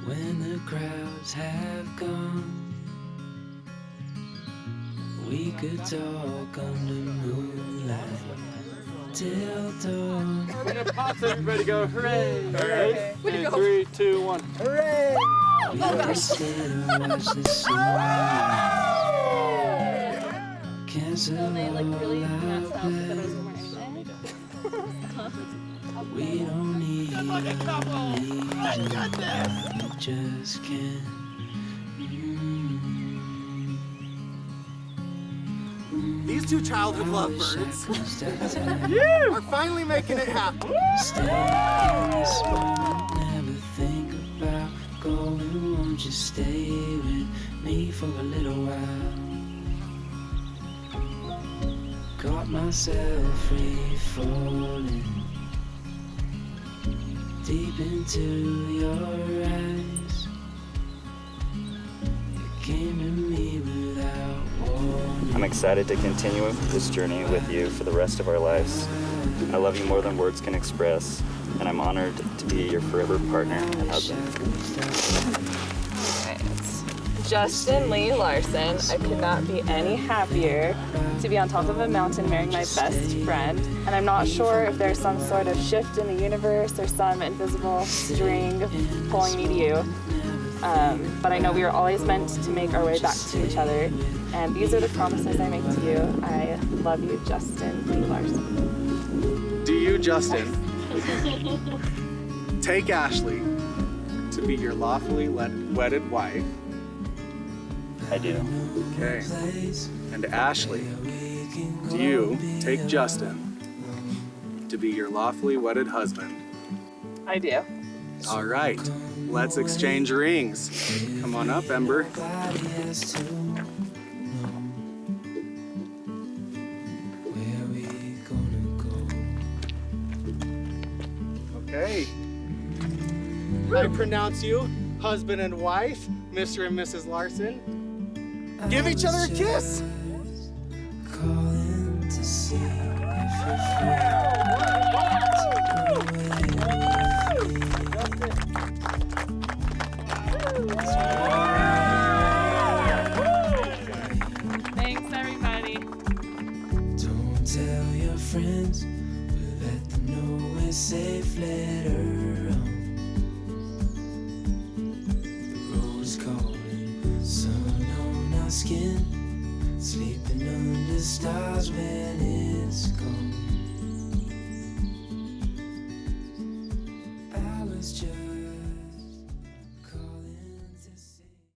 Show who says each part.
Speaker 1: When the crowds have gone, we could talk under moonlight till dawn.
Speaker 2: We're gonna pause, everybody go hooray! Hooray!
Speaker 3: Way to go.
Speaker 2: 3, 2, 1.
Speaker 3: Hooray!
Speaker 1: We could sit and watch the sunrise, cancel all our plans. We don't need a reason, we just can.
Speaker 4: These two childhood lovebirds are finally making it happen.
Speaker 1: Stay in this moment, never think about going. Won't you stay with me for a little while? Caught myself free falling deep into your eyes. You came to me without warning.
Speaker 5: I'm excited to continue this journey with you for the rest of our lives. I love you more than words can express, and I'm honored to be your forever partner and husband.
Speaker 3: Justin Lee Larson. I could not be any happier to be on top of a mountain marrying my best friend. And I'm not sure if there's some sort of shift in the universe or some invisible string pulling me to you. But I know we were always meant to make our way back to each other. And these are the promises I make to you. I love you, Justin Lee Larson.
Speaker 4: Do you, Justin, take Ashley to be your lawfully wedded wife?
Speaker 5: I do.
Speaker 4: Okay. And Ashley, do you take Justin to be your lawfully wedded husband?
Speaker 3: I do.
Speaker 4: All right. Let's exchange rings. Come on up, Ember. Okay. I pronounce you husband and wife, Mr. and Mrs. Larson. Give each other a kiss.
Speaker 1: Calling to see if you're free.
Speaker 3: Thanks, everybody.
Speaker 1: Don't tell your friends, but let them know we're safe later on. The road's calling, sun on our skin, sleeping under stars when it's gone. I was just